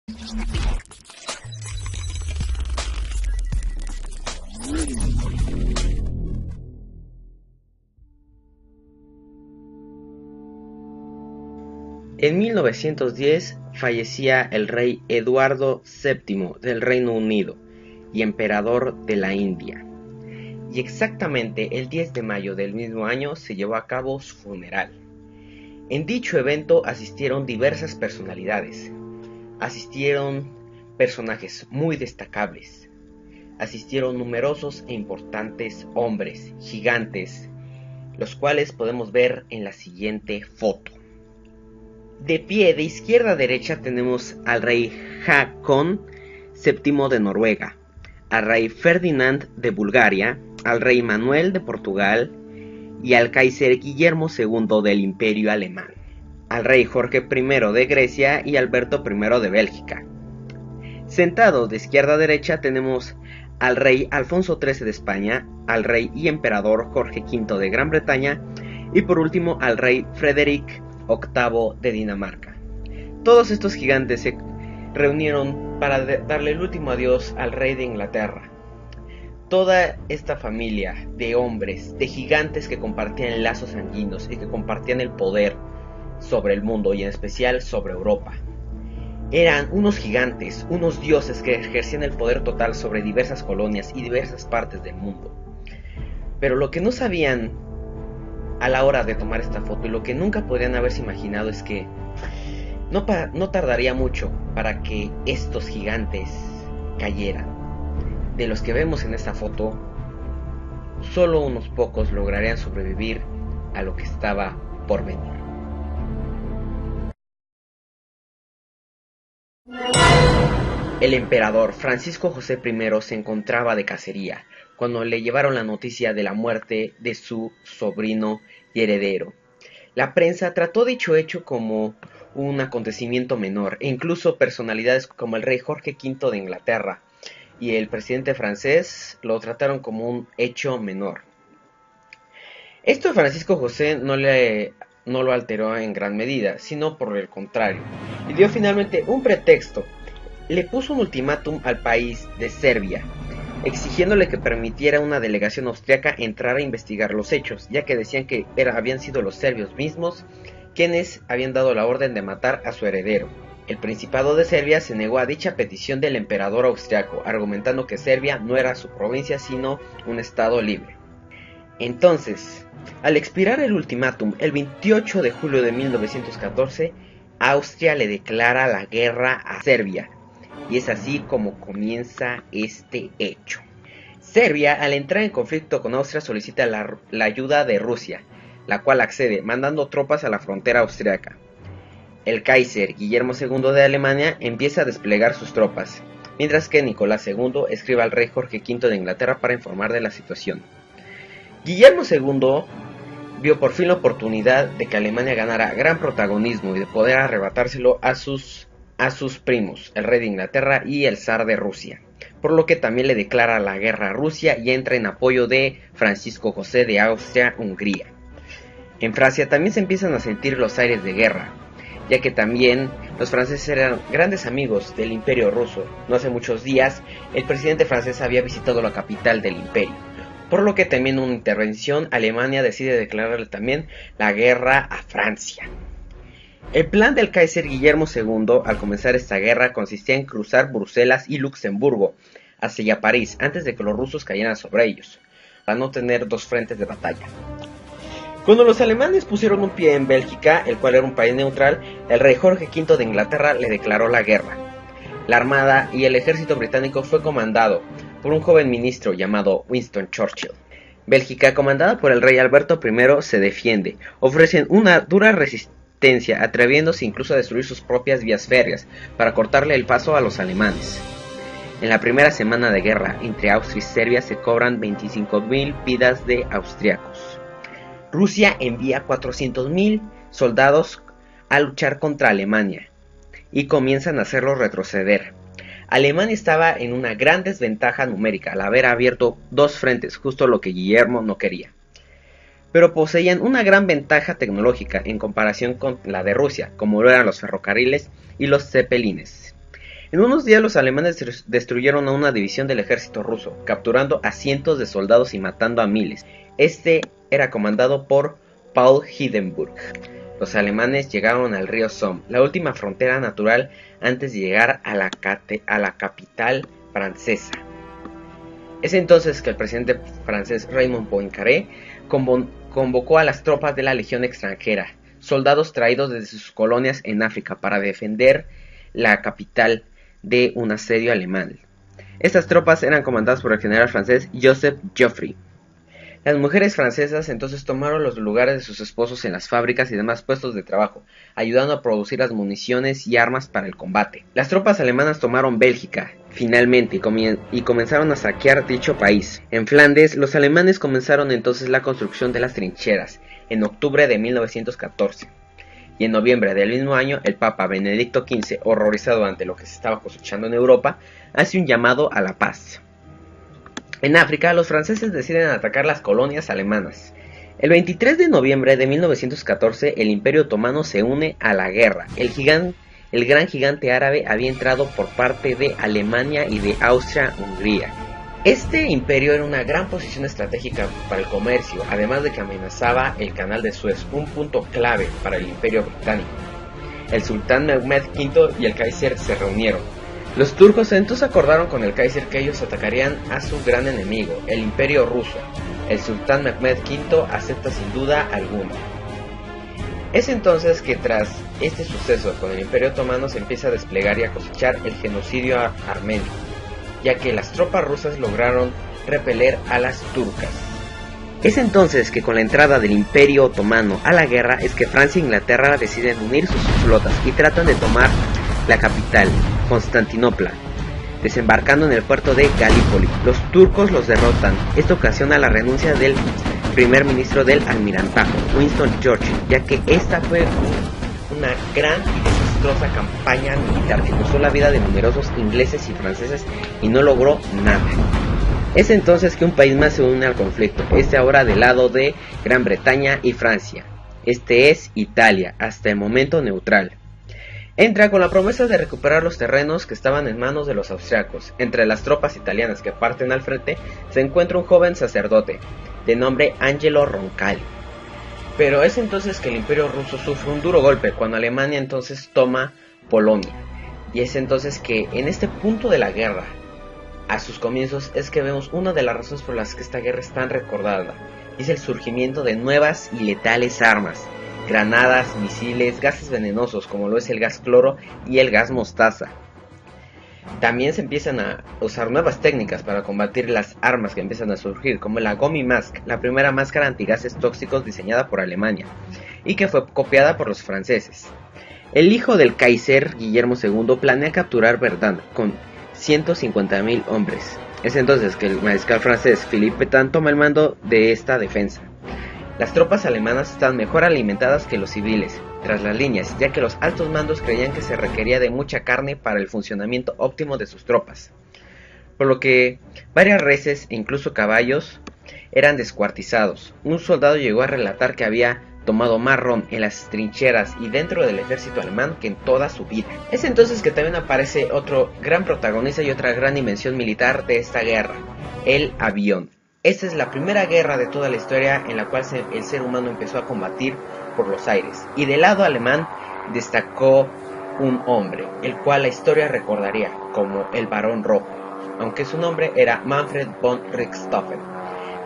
En 1910 fallecía el rey Eduardo VII del Reino Unido y emperador de la India. Y exactamente el 10 de mayo del mismo año se llevó a cabo su funeral. En dicho evento asistieron diversas personalidades. Asistieron personajes muy destacables. Asistieron numerosos e importantes hombres, gigantes, los cuales podemos ver en la siguiente foto. De pie, de izquierda a derecha, tenemos al rey Haakon VII de Noruega, al rey Ferdinand de Bulgaria, al rey Manuel de Portugal y al Kaiser Guillermo II del Imperio Alemán, al rey Jorge I de Grecia y Alberto I de Bélgica. Sentados de izquierda a derecha tenemos al rey Alfonso XIII de España, al rey y emperador Jorge V de Gran Bretaña y por último al rey Frederick VIII de Dinamarca. Todos estos gigantes se reunieron para darle el último adiós al rey de Inglaterra. Toda esta familia de hombres, de gigantes que compartían lazos sanguíneos y que compartían el poder sobre el mundo y en especial sobre Europa. Eran unos gigantes, unos dioses que ejercían el poder total sobre diversas colonias y diversas partes del mundo. Pero lo que no sabían a la hora de tomar esta foto y lo que nunca podrían haberse imaginado es que no tardaría mucho para que estos gigantes cayeran. De los que vemos en esta foto, solo unos pocos lograrían sobrevivir a lo que estaba por venir. El emperador Francisco José I se encontraba de cacería cuando le llevaron la noticia de la muerte de su sobrino y heredero. La prensa trató dicho hecho como un acontecimiento menor, e incluso personalidades como el rey Jorge V de Inglaterra y el presidente francés lo trataron como un hecho menor. Esto a Francisco José no lo alteró en gran medida, sino por el contrario, y dio finalmente un pretexto. Le puso un ultimátum al país de Serbia, exigiéndole que permitiera a una delegación austriaca entrar a investigar los hechos, ya que decían que habían sido los serbios mismos quienes habían dado la orden de matar a su heredero. El Principado de Serbia se negó a dicha petición del emperador austriaco, argumentando que Serbia no era su provincia sino un estado libre. Entonces, al expirar el ultimátum, el 28 de julio de 1914, Austria le declara la guerra a Serbia, y es así como comienza este hecho. Serbia, al entrar en conflicto con Austria, solicita la ayuda de Rusia, la cual accede, mandando tropas a la frontera austriaca. El Kaiser Guillermo II de Alemania empieza a desplegar sus tropas, mientras que Nicolás II escribe al rey Jorge V de Inglaterra para informar de la situación. Guillermo II vio por fin la oportunidad de que Alemania ganara gran protagonismo y de poder arrebatárselo a sus primos, el rey de Inglaterra y el zar de Rusia, por lo que también le declara la guerra a Rusia y entra en apoyo de Francisco José de Austria-Hungría. En Francia también se empiezan a sentir los aires de guerra, ya que también los franceses eran grandes amigos del imperio ruso. No hace muchos días el presidente francés había visitado la capital del imperio, por lo que también en una intervención Alemania decide declararle también la guerra a Francia. El plan del Kaiser Guillermo II al comenzar esta guerra consistía en cruzar Bruselas y Luxemburgo hacia París antes de que los rusos cayeran sobre ellos, para no tener dos frentes de batalla. Cuando los alemanes pusieron un pie en Bélgica, el cual era un país neutral, el rey Jorge V de Inglaterra le declaró la guerra. La armada y el ejército británico fue comandado por un joven ministro llamado Winston Churchill. Bélgica, comandada por el rey Alberto I, se defiende. Ofrecen una dura resistencia, atreviéndose incluso a destruir sus propias vías férreas para cortarle el paso a los alemanes. En la primera semana de guerra entre Austria y Serbia se cobran 25.000 vidas de austriacos. Rusia envía 400.000 soldados a luchar contra Alemania y comienzan a hacerlos retroceder. Alemania estaba en una gran desventaja numérica al haber abierto dos frentes, justo lo que Guillermo no quería. Pero poseían una gran ventaja tecnológica en comparación con la de Rusia, como lo eran los ferrocarriles y los zeppelines. En unos días los alemanes destruyeron a una división del ejército ruso, capturando a cientos de soldados y matando a miles. Este era comandado por Paul Hindenburg. Los alemanes llegaron al río Somme, la última frontera natural antes de llegar a la capital francesa. Es entonces que el presidente francés Raymond Poincaré convocó a las tropas de la Legión extranjera, soldados traídos desde sus colonias en África, para defender la capital de un asedio alemán. Estas tropas eran comandadas por el general francés Joseph Joffre. Las mujeres francesas entonces tomaron los lugares de sus esposos en las fábricas y demás puestos de trabajo, ayudando a producir las municiones y armas para el combate. Las tropas alemanas tomaron Bélgica, finalmente, y comenzaron a saquear dicho país. En Flandes, los alemanes comenzaron entonces la construcción de las trincheras, en octubre de 1914. Y en noviembre del mismo año, el Papa Benedicto XV, horrorizado ante lo que se estaba cosechando en Europa, hace un llamado a la paz. En África, los franceses deciden atacar las colonias alemanas. El 23 de noviembre de 1914, el Imperio Otomano se une a la guerra. El gran gigante árabe había entrado por parte de Alemania y de Austria-Hungría. Este imperio era una gran posición estratégica para el comercio, además de que amenazaba el Canal de Suez, un punto clave para el Imperio británico. El sultán Mehmed V y el Kaiser se reunieron. Los turcos entonces acordaron con el Kaiser que ellos atacarían a su gran enemigo, el Imperio ruso. El sultán Mehmed V acepta sin duda alguna. Es entonces que tras este suceso con el Imperio Otomano se empieza a desplegar y a cosechar el genocidio armenio, ya que las tropas rusas lograron repeler a las turcas. Es entonces que con la entrada del Imperio Otomano a la guerra es que Francia e Inglaterra deciden unir sus flotas y tratan de tomar la capital, Constantinopla, desembarcando en el puerto de Galípoli. Los turcos los derrotan. Esto ocasiona la renuncia del primer ministro del almirantazgo, Winston Churchill, ya que esta fue una gran y desastrosa campaña militar que costó la vida de numerosos ingleses y franceses y no logró nada. Es entonces que un país más se une al conflicto, este ahora del lado de Gran Bretaña y Francia. Este es Italia, hasta el momento neutral. Entra con la promesa de recuperar los terrenos que estaban en manos de los austriacos. Entre las tropas italianas que parten al frente se encuentra un joven sacerdote de nombre Angelo Roncalli. Pero es entonces que el Imperio ruso sufre un duro golpe cuando Alemania entonces toma Polonia. Y es entonces que en este punto de la guerra, a sus comienzos, es que vemos una de las razones por las que esta guerra es tan recordada. Y es el surgimiento de nuevas y letales armas. Granadas, misiles, gases venenosos como lo es el gas cloro y el gas mostaza. También se empiezan a usar nuevas técnicas para combatir las armas que empiezan a surgir, como la Gummy Mask, la primera máscara antigases tóxicos diseñada por Alemania y que fue copiada por los franceses. El hijo del Kaiser, Guillermo II, planea capturar Verdun con 150.000 hombres. Es entonces que el mariscal francés Philippe Pétain toma el mando de esta defensa. Las tropas alemanas están mejor alimentadas que los civiles, tras las líneas, ya que los altos mandos creían que se requería de mucha carne para el funcionamiento óptimo de sus tropas, por lo que varias reses e incluso caballos eran descuartizados. Un soldado llegó a relatar que había tomado más ron en las trincheras y dentro del ejército alemán que en toda su vida. Es entonces que también aparece otro gran protagonista y otra gran invención militar de esta guerra, el avión. Esta es la primera guerra de toda la historia en la cual el ser humano empezó a combatir por los aires. Y del lado alemán destacó un hombre, el cual la historia recordaría como el Barón Rojo, aunque su nombre era Manfred von Richthofen.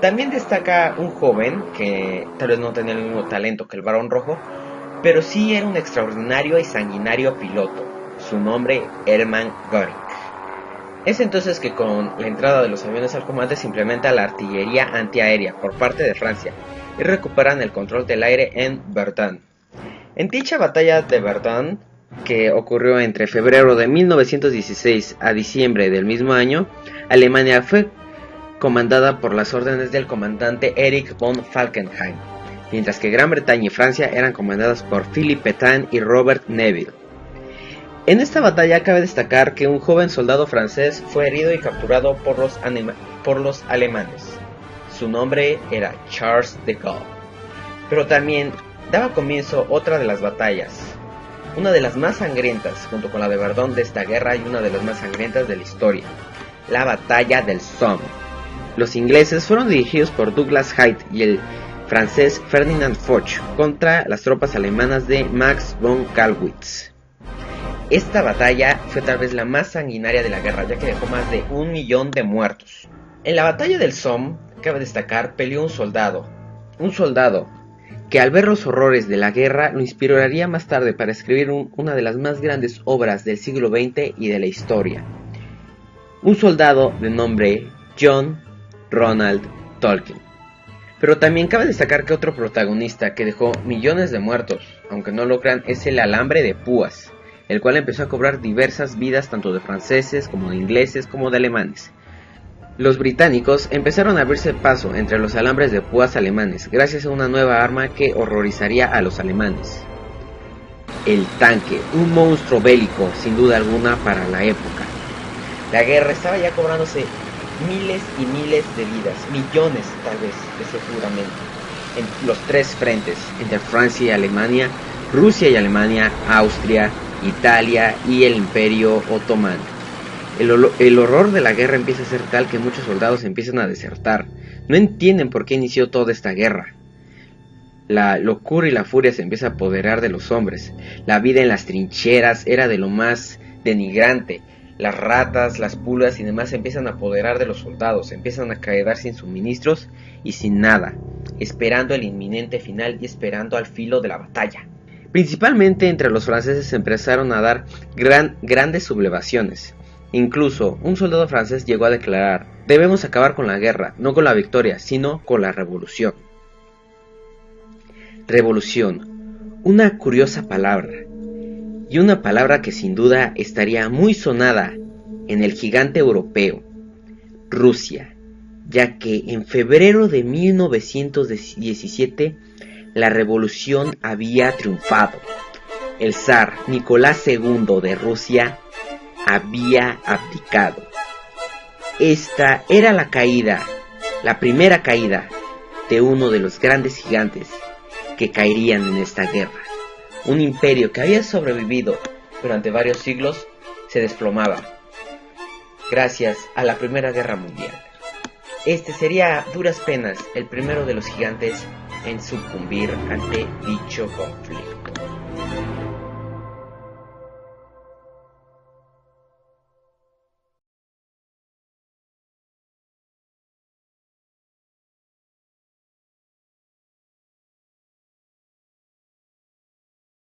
También destaca un joven que tal vez no tenía el mismo talento que el Barón Rojo, pero sí era un extraordinario y sanguinario piloto. Su nombre, Hermann Göring. Es entonces que con la entrada de los aviones al combate se implementa la artillería antiaérea por parte de Francia y recuperan el control del aire en Verdun. En dicha batalla de Verdun, que ocurrió entre febrero de 1916 a diciembre del mismo año, Alemania fue comandada por las órdenes del comandante Erich von Falkenhayn, mientras que Gran Bretaña y Francia eran comandadas por Philippe Pétain y Robert Nivelle. En esta batalla cabe destacar que un joven soldado francés fue herido y capturado por los alemanes. Su nombre era Charles de Gaulle. Pero también daba comienzo otra de las batallas, una de las más sangrientas, junto con la de Verdún, de esta guerra y una de las más sangrientas de la historia, la Batalla del Somme. Los ingleses fueron dirigidos por Douglas Hyde y el francés Ferdinand Foch contra las tropas alemanas de Max von Clausewitz. Esta batalla fue tal vez la más sanguinaria de la guerra, ya que dejó más de 1 millón de muertos. En la Batalla del Somme, cabe destacar, peleó un soldado que al ver los horrores de la guerra lo inspiraría más tarde para escribir una de las más grandes obras del siglo XX y de la historia. Un soldado de nombre John Ronald Tolkien. Pero también cabe destacar que otro protagonista que dejó millones de muertos, aunque no lo crean, es el alambre de púas, el cual empezó a cobrar diversas vidas tanto de franceses como de ingleses como de alemanes. Los británicos empezaron a abrirse paso entre los alambres de púas alemanes gracias a una nueva arma que horrorizaría a los alemanes: el tanque, un monstruo bélico sin duda alguna para la época. La guerra estaba ya cobrándose miles y miles de vidas, millones tal vez, seguramente, en los tres frentes, entre Francia y Alemania, Rusia y Alemania, Austria, Italia y el Imperio Otomano. El horror de la guerra empieza a ser tal que muchos soldados empiezan a desertar. No entienden por qué inició toda esta guerra. La locura y la furia se empieza a apoderar de los hombres. La vida en las trincheras era de lo más denigrante. Las ratas, las pulgas y demás se empiezan a apoderar de los soldados. Empiezan a quedar sin suministros y sin nada, esperando el inminente final y esperando al filo de la batalla. Principalmente entre los franceses se empezaron a dar grandes sublevaciones. Incluso un soldado francés llegó a declarar: debemos acabar con la guerra, no con la victoria, sino con la revolución. Revolución, una curiosa palabra, y una palabra que sin duda estaría muy sonada en el gigante europeo, Rusia, ya que en febrero de 1917 la revolución había triunfado. El zar Nicolás II de Rusia había abdicado. Esta era la primera caída de uno de los grandes gigantes que caerían en esta guerra. Un imperio que había sobrevivido durante varios siglos se desplomaba gracias a la Primera Guerra Mundial. Este sería a duras penas el primero de los gigantes en sucumbir ante dicho conflicto.